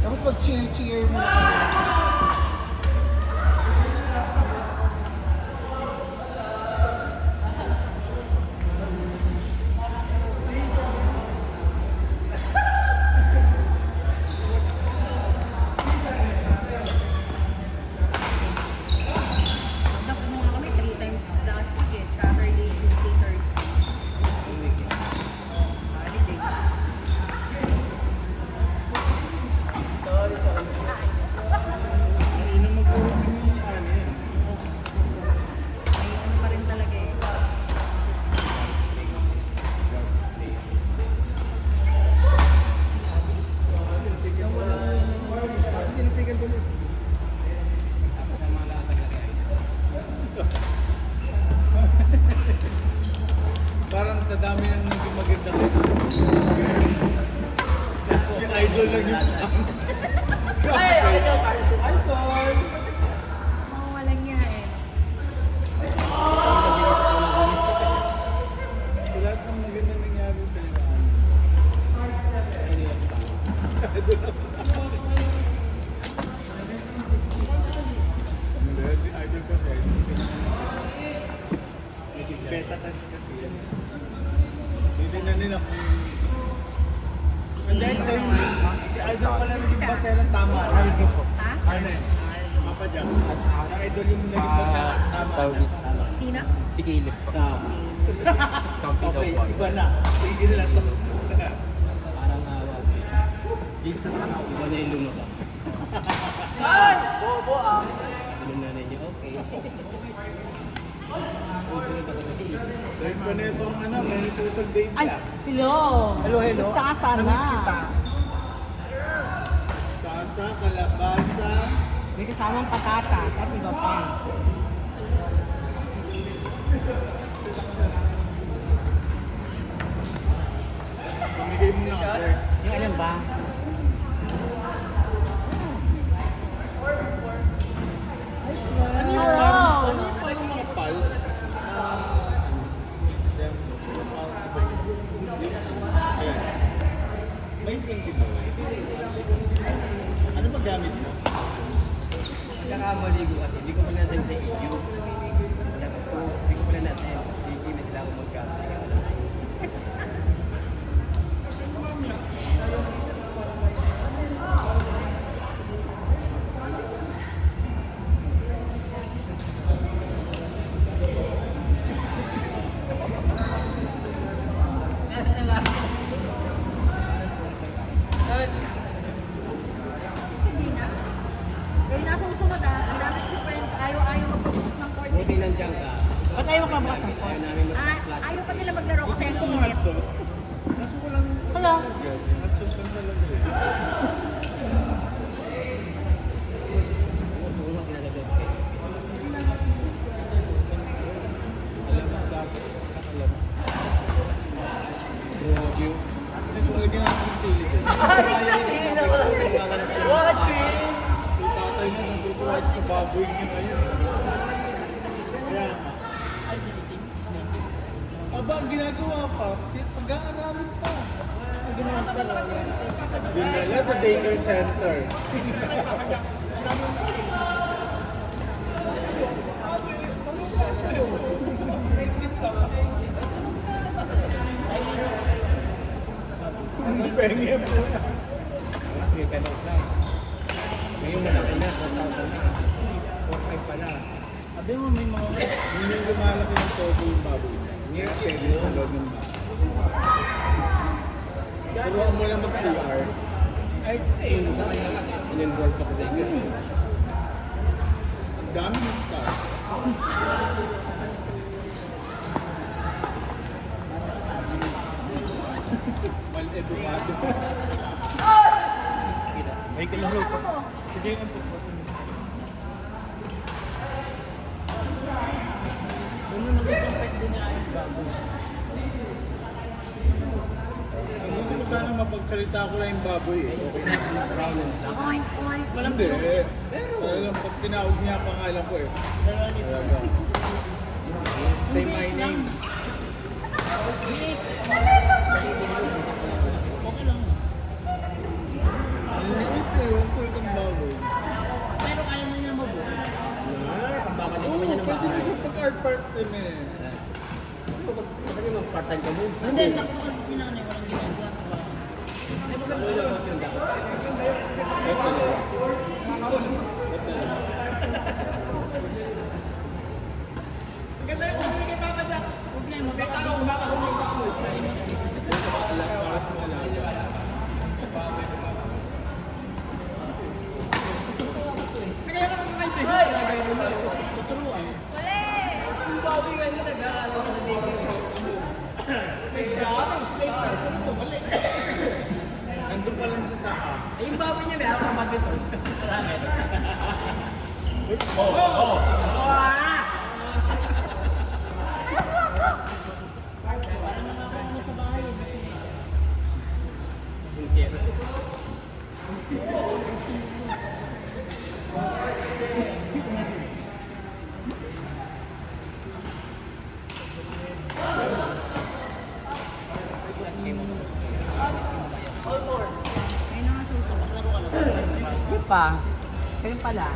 Tapos mag-cheer mo na kami. Parang sa dami ng naging maganda ko. Si Idol lang yung Ay, Idol! Idol! Mawawalan niya eh. sa lahat ng maganda nangyari sa iyo. Si Idol kasi. Beta kasi yan. Hindi na nila kung... And then, sa'yo, si Idol pala naging baselang tama. Idol po. Ha? Ano eh? Papa Jack. Si Idol yung naging baselang tama. Sino? Si Caleb po. Kampi daw Okay, po. iba na. Sige nila to. Parang Jason, iba na yung lumabas. Ay! Bobo ah! Ano na niya, okay. Dahil pa na itong ano, may tutog baby Ay, ah. hello. Hello, hello. Basta ka sana. Namiss kita. Kasa, kalabasa. May kasamang patatas at iba pa. Pamigay mo na ako. Yung alam ba? Ano yung Hello. parang mga pal? May hindi mo. Ano ba gamit mo? Nagkakamali ko kasi, hindi ko pa nasend sa EU. Sabi ko, hindi ko pa nasend. Hindi na sila ako magkamali. Dahil nasa usunod ah, ginamit si friend, ayaw magpapos ng court. Buti nandiyan ka. Ba't ayaw magpabukas ng Kaya phone? namin Ayaw pa nila maglaro kasi ang Ito init. hot sauce. Kaso walang... Hello. Hot sauce lang talaga eh. Ano sinalagay sa kayo? Alam mo dapat. Alam mo. Grabe yun. Ito lagyan natin ng sili ko. Watching! Si tatay mo nag-provide sa baboy niya ngayon. Kaya nga. Aba, ang ginagawa pa, pag-aaralin pa. Ang ginawa pa. Dinala sa daycare center. Ang pengi po. May penok lang. Ngayon malaki na, 4,000 na. 4,500 pala. Sabi mo may mga hindi lumalaki ng todo yung baboy. Ngayon pwede sa loob ng baboy. Turuan mo lang mag-CR. Ay, in-enroll pa sa daycare. Ang dami ng staff. Mal-edukado. May kalaro pa. Sige, ang pupunta. Ano na gusto ang pet din niya ay baboy? Ang gusto ko sana mapagsalita ko lang yung baboy eh. Okay na. Oink, oink. Hindi. Talagang pag tinawag niya pangalan ko eh. Talaga. Say my name. Okay lang. Ang liit eh. birthday mo eh. Pwede mo part-time ka mo. Hindi, sa kusog sila na walang ginagawa. Problema, baka Nandun pa lang sa saka. Yung baboy niya, may ako mag-ito. Hindi pa. Kayo pala.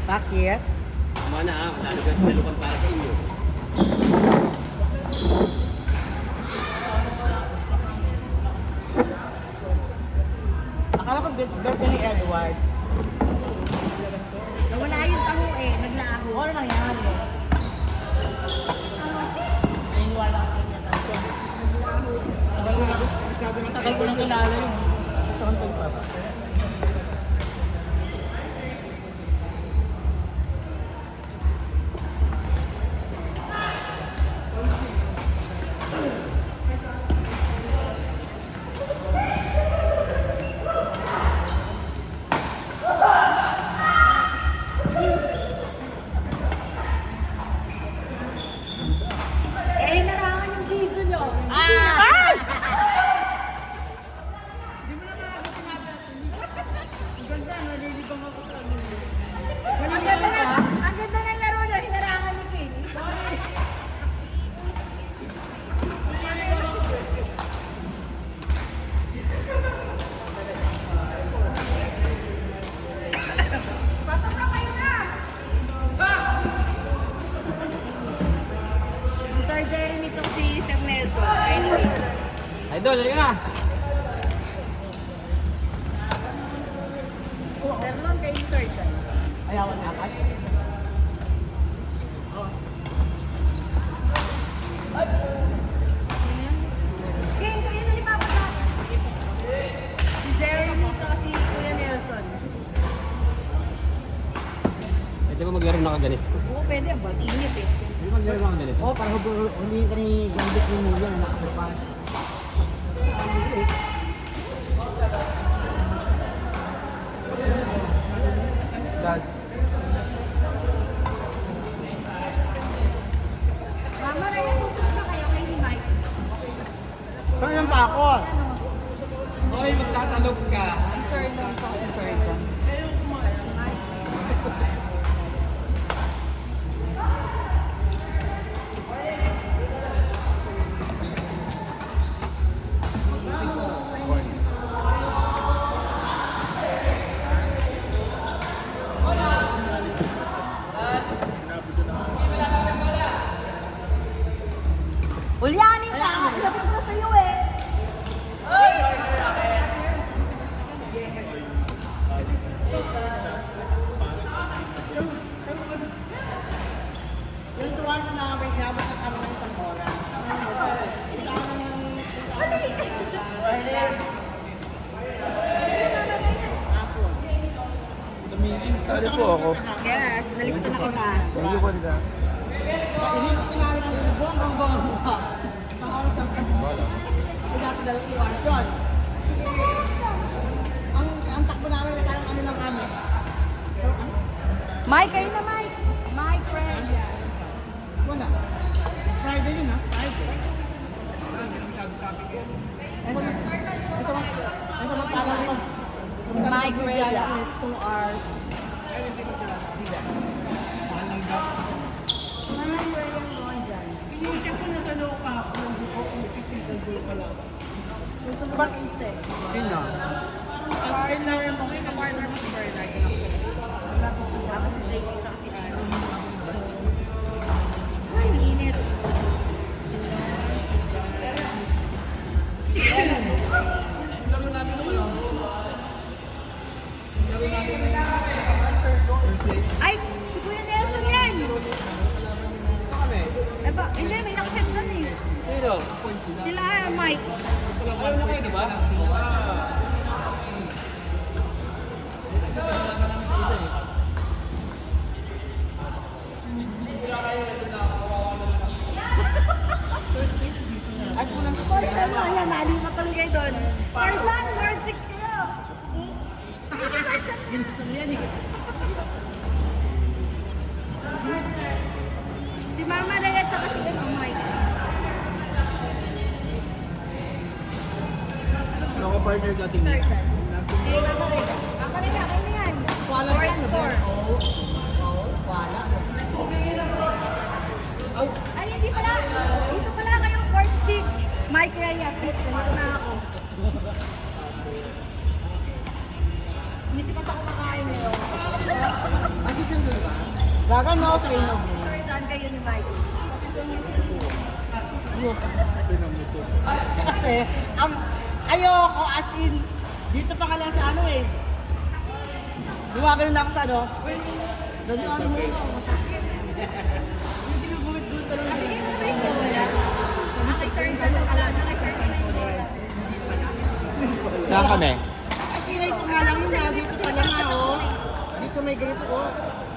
Bakit? Tama na ha, lalo ka nalupan para sa inyo. Akala ko birthday ni Edward. Nawala yung taho eh, naglaho. Ano nangyari? Naniniwala ko niya tayo. Tagal ko nang kilala yun. Taon-taon pa ba? Eh, narangan yung video nyo. Ang ganda ng laro nyo, hinarangan ni King. Patapra kayo na! Sir Jeremy to si Sir Nelson. Anyway. Idol, halika na! Sir Lon, kayo yung third time. Ayawan akad. King, kayo na lipapat na. Si Jeremy to si Kuya Nelson. Pwede ba maglaro na kaganit? Oo, pwede. Ba't init eh. Pwede maglaro na kaganit? Oo, parang humihin ka ni Gambit ni Mulan na nakapapan. Dad. Mama Raya, susunod na kayo kay ni Mike. Saan pa ako? Hoy, magtatalog ka! Sir Lon to si Sir John. Ulyanin ka! Ilapit ko sa'yo eh! Yung tuwas na may nabot na kami ng isang oras. Sali po ako. Yes, nalista na kita. Thank you po, Dida. Hinihintay namin ang bonggang-bongga. Sa oras ng kasi dati dala si Warson. Ang takbo namin parang ano lang kami. Mike, kayo na Mike. Mike, friend. Wala. Friday yun ha? Friday. Ito magkalang ko. Mike Rhea. 2 hours. Sino? Partner mo si Bernard. Tapos si JP tsaka si Aaron. Ay, si Kuya Nelson yan! Eh ba, hindi, may nakaset dyan eh. Sino? Sila, Mike. Ayaw na kayo, di ba? Ay, kulang Paul, saan mo? Ayan, nalima tuloy kayo doon. Third 1, third 6 kayo. Si Mama Rhea at saka si Mike. Ako partner dating Third 1. Si Mama Rhea. Ako rin, akin na yan. Wala Fourth yan. four. Wala. Ay, hindi pala. Dito pala kayo, fourth 6. Mike Rhea, 6. Dito na ako. Inisip ko sa kumakain nyo. Kasi sandun ba? Gagan na ako sa inyo. Third 1 kayo ni Mike. Kasi, ayoko as in, dito pa ka lang sa ano eh. Gumagano na ako sa ano. Dali ano mo. Yung ginugumit-gumit talaga. Saan kami? Ay, kinay ko nga lang na dito pa lang ako. Dito may ganito ko.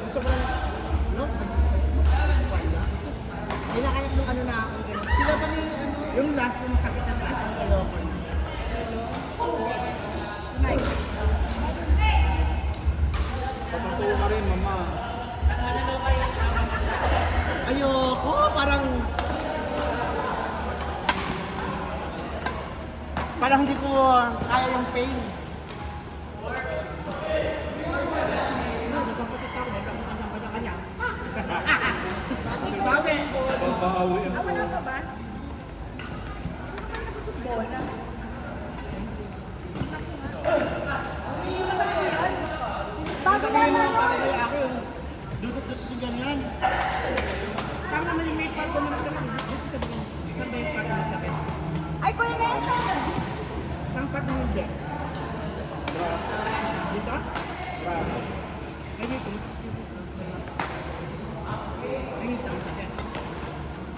Gusto ko lang, no? Kinakayak nung ano na ako. Ganun. Sila pa ni, ano, yung last yung sakit na taas, ang ayoko na. Papatuwa ka rin, mama. Ayoko, parang hindi ko kaya yung pain. Babawi ang Wala pa ba? Bago na na. Ako yung dudot-dudot yung ganyan. Saan naman yung may part ko naman ka lang. Saan ba yung part na sakit? Ay, Kuya Nelson! Saan part mo dyan? Dito? braso. Ay, dito. Ay, dito.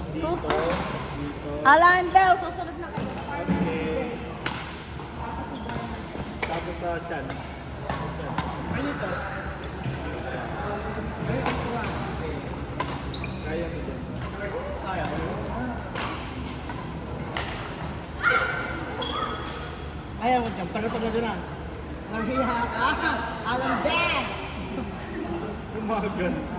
Dito, dito. Alan Bell, susunod na kayo. Okay. Tapos sa chan. Ay, dito. Kaya mo dyan. Kaya mo. Ayaw mo dyan. Pero pag na doon na. Nahiya ka. Alam din. Yung mga ganito.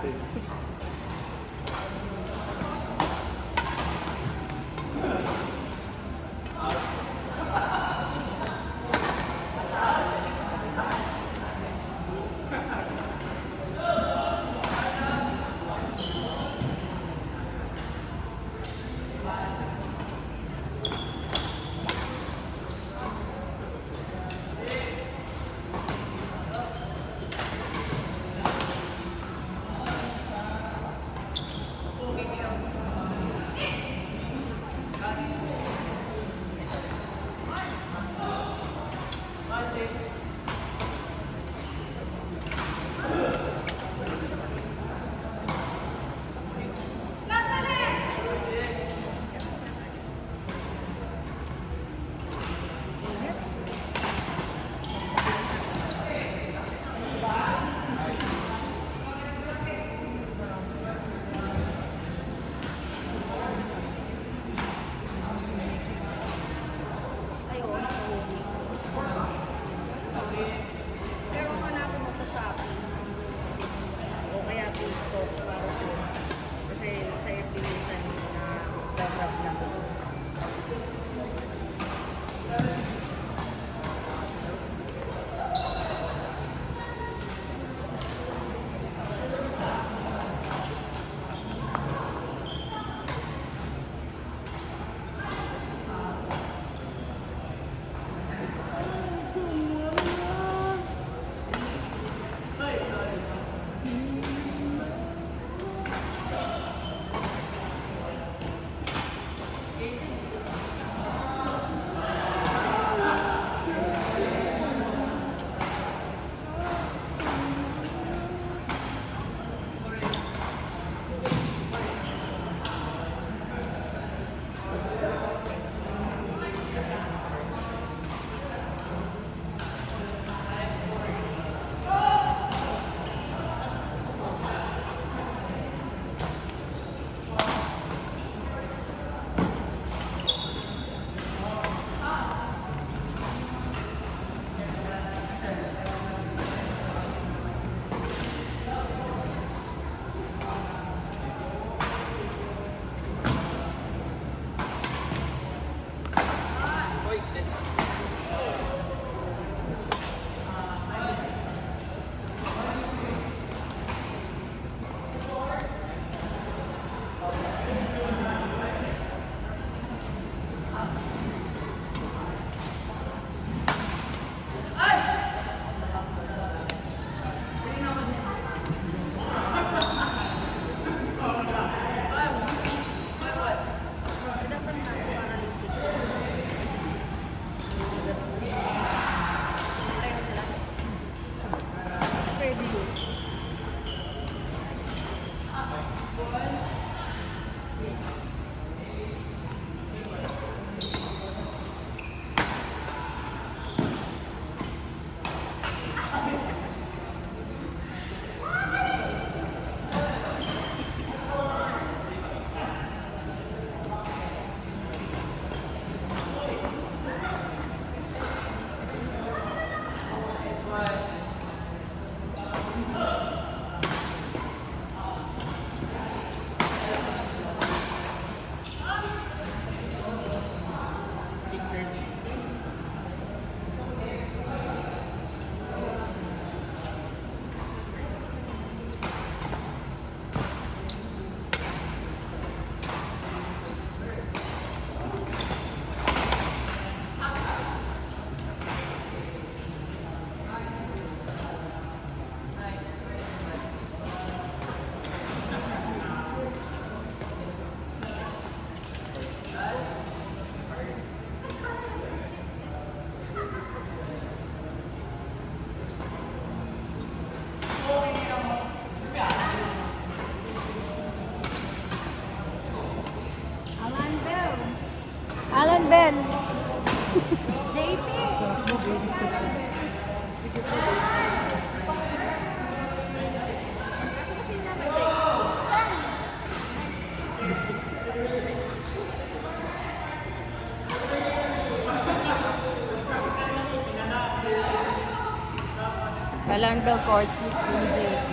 Kalanda Court 6 ng JP.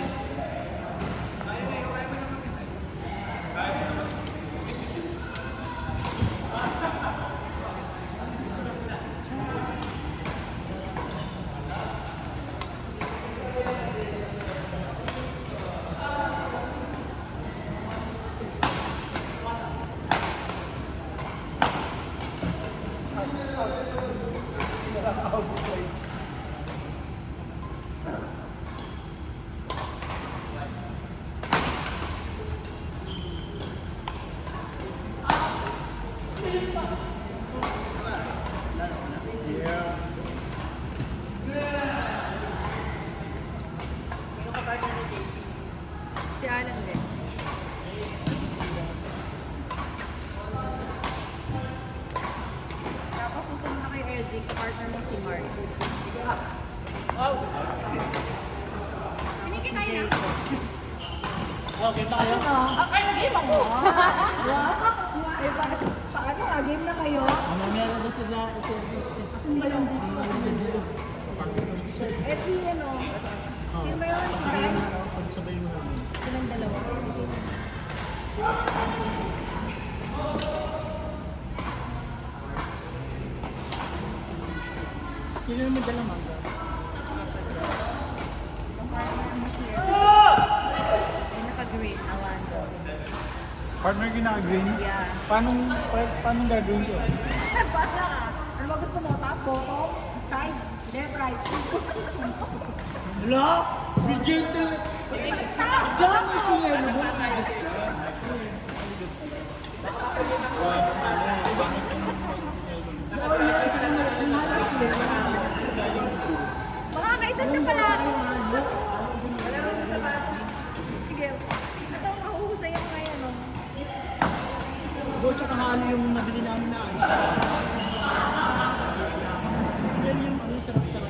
Si Alan din. Tapos susunod na kay Eddie, partner mo si Mark. Kinikita na. Okay, tayo. Ay, game ako. Ay, paano nga? Game na kayo? Ano meron ba sila? Asan ba yung dito? Eh, si ano? Sino ba yun? Saan? Pagsabay mo namin. Silang dalawa. Sino yung madala manga? Yung partner mo here. Yung naka-green, Alando. Partner ginag-green? Yeah. Paano gagawin ko? Basta ka. Ano ba gusto mo? Top, bottom, side, left, right. Wala! Bigyan na! Top! Makakaitad na pala. Sige. Ito ang mahuhusay ako ngayon. No? Go tsaka halo yung nabili namin na ano. Yan yung ano, sarap-sarap.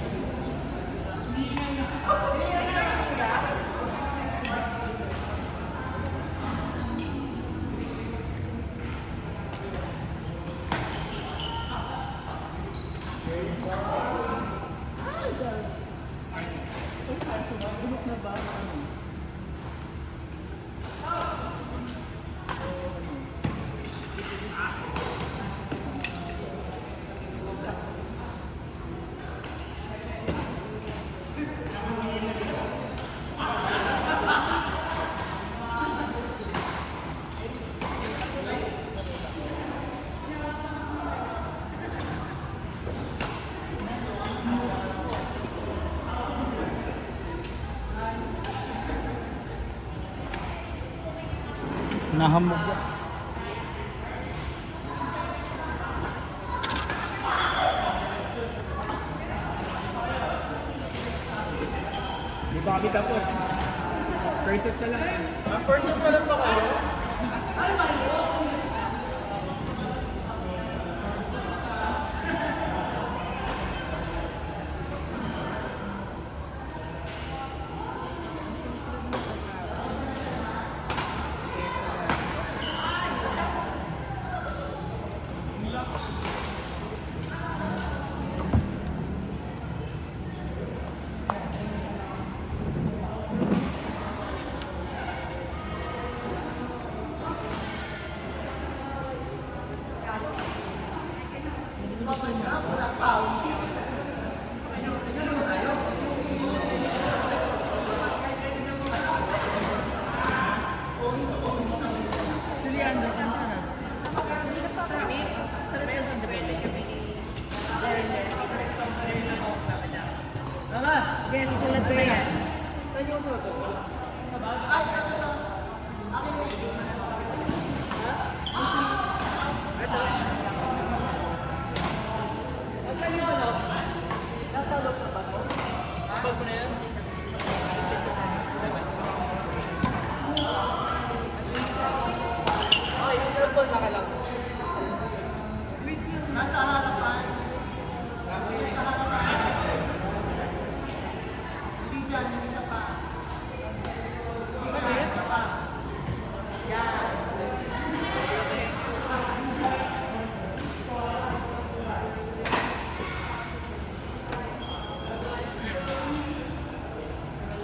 Nahamog ba? Di ba kami tapos? First set na lang. First time pa lang ba kayo? Sige, susunod ko yan. Ay, yung purple naka lang.